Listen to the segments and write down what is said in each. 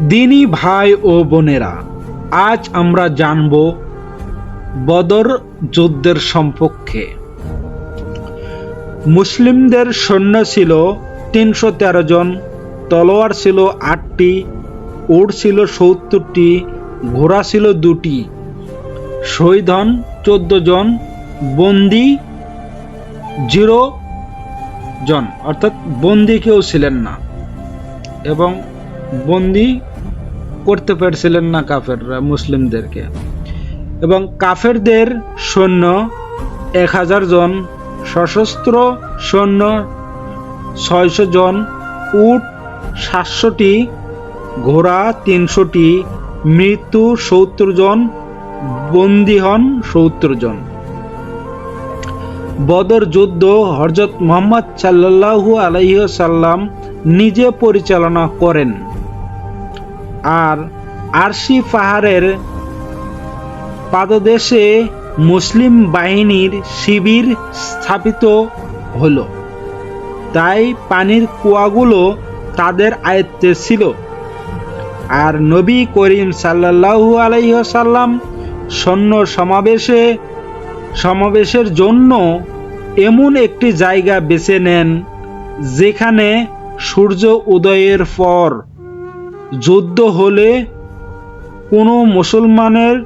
দিনী ভাই ও বোনেরা, আজ আমরা জানব বদর যুদ্ধের সম্পর্কে। মুসলিমদের সৈন্য ছিল ৩১৩ জন, তলোয়ার ছিল ৮টি, উট ছিল ৭০টি, ঘোড়া ছিল ২টি, শহীদ হন ১৪ জন, বন্দী 0 জন, অর্থাৎ বন্দী কেউ ছিলেন না এবং বন্দী করতে পারছিলেন না কাফেররা মুসলিমদেরকে। এবং কাফেরদের সৈন্য ১০০০ জন, সশস্ত্র সৈন্য ৬০০ জন, উট ৭০০টি, ঘোড়া ৩০০টি, মৃত্যু ৭০ জন, বন্দী হন ৭০ জন। বদর যুদ্ধ হযরত মুহাম্মদ সাল্লাল্লাহু আলাইহি ওয়াসাল্লাম নিজে পরিচালনা করেন। আর আরশি পাহাড়ের পাদদেশে মুসলিম বাহিনীর শিবির স্থাপিত হল, তাই পানির কুয়াগুলো তাদের আয়ত্তে ছিল। আর নবী করিম সাল্লাল্লাহু আলাইহি ওয়াসাল্লাম সৈন্য সমাবেশের জন্য এমন একটি জায়গা বেছে নেন যেখানে সূর্য উদয়ের পর যুদ্ধ হলে কোনো মুসলমানের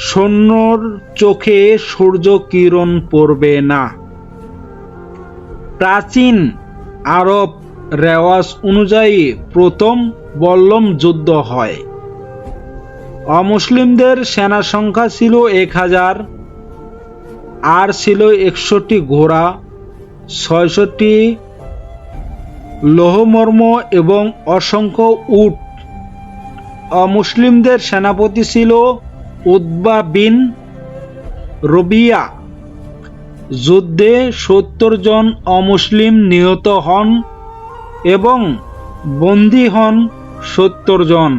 সৈন্যর চোখে সূর্য কিরণ পড়বে না। প্রাচীন আরব রেওয়াজ অনুযায়ী প্রথম বল্লম যুদ্ধ হয়। অমুসলিমদের সেনা সংখ্যা ছিল ১০০০, আর ছিল ৬১টি ঘোড়া, ৬০০টি লৌহমর্ম এবং অসংখ্য উট। অমুসলিমদের সেনাপতি ছিল উতবা বিন রবিয়া। যুদ্ধে ৭০ জন অমুসলিম নিহত হন এবং বন্দী হন ৭০ জন।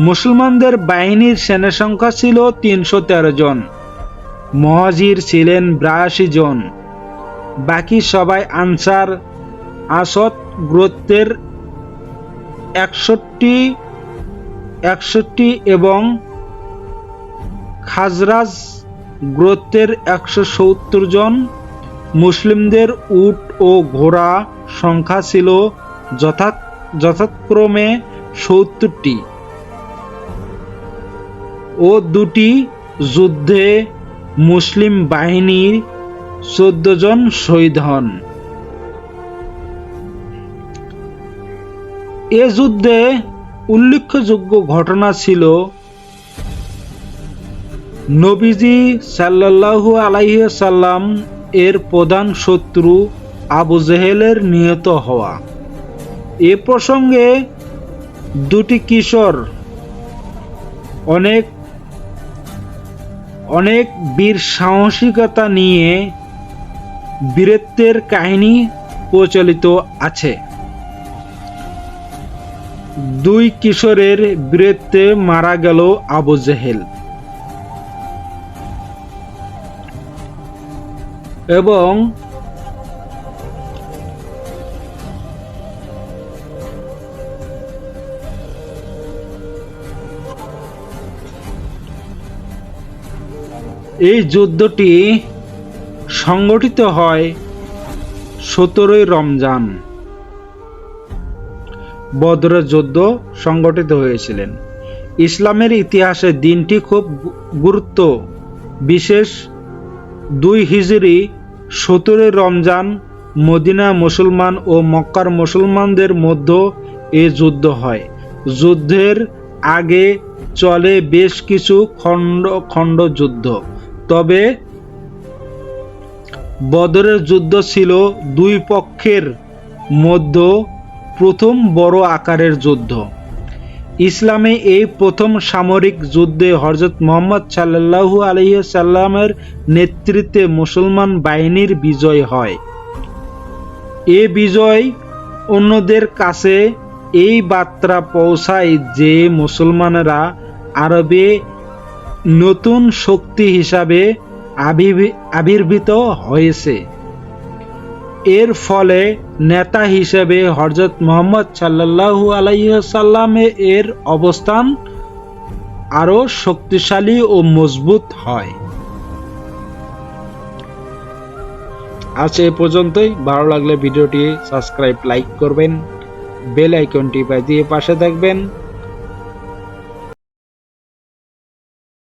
মুসলমানদের বাহিনীর সেনা সংখ্যা ছিল ৩১৩ জন। মুহাজির ছিলেন ৮২ জন, বাকি সবাই আনসার। আসাদ গোত্রের ৬১ এবং খাজরাজ গোত্রের ১৭০ জন। মুসলিমদের উট ও ঘোড়া সংখ্যা ছিল যথাক্রমে ৭০টি ও ২টি। যুদ্ধে মুসলিম বাহিনীর ১৪ জন শহীদ হন। এ যুদ্ধে উল্লেখযোগ্য ঘটনা ছিল নবীজি সাল্লাল্লাহু আলাইহি ওয়াসাল্লাম এর প্রধান শত্রু আবু জেহেলের নিহত হওয়া। এ প্রসঙ্গে ২টি কিশোর অনেক বীর সাহসিকতা নিয়ে বীরত্বের কাহিনী প্রচলিত আছে। ২ কিশোরের বীরত্বে মারা গেল আবু জেহেল এবং এই যুদ্ধটি সংগঠিত হয় ১৭ই রমজান। বদরের যুদ্ধ সংগঠিত হয়েছিলেন। ইসলামের ইতিহাসে দিনটি খুব গুরুত্ব বিশেষ। ২ হিজরি ১৭ই রমজান মদিনা মুসলমান ও মক্কার মুসলমানদের মধ্যে এ যুদ্ধ হয়। যুদ্ধের আগে চলে বেশ কিছু খণ্ড যুদ্ধ, তবে বদরের যুদ্ধ ছিল ২ পক্ষের মধ্যে প্রথম বড় আকারের যুদ্ধ। ইসলামে এই প্রথম সামরিক যুদ্ধে হযরত মুহাম্মদ সাল্লাল্লাহু আলাইহি ওয়াসাল্লামের নেতৃত্বে মুসলমান বাহিনীর বিজয় হয়। এ বিজয় অন্যদের কাছে এই বার্তা পৌঁছায় যে মুসলমানেরা আরবে নতুন শক্তি হিসাবে আবির্ভূত হয়েছে। এর ফলে নেতা হিসেবে হযরত মুহাম্মদ সাল্লাল্লাহু আলাইহি ওয়াসাল্লামে এর অবস্থান আরো শক্তিশালী ও মজবুত হয়। আজ এ পর্যন্তই। ভালো লাগলে ভিডিওটি সাবস্ক্রাইব লাইক করবেন, বেল আইকনটি বাজিয়ে পাশে থাকবেন।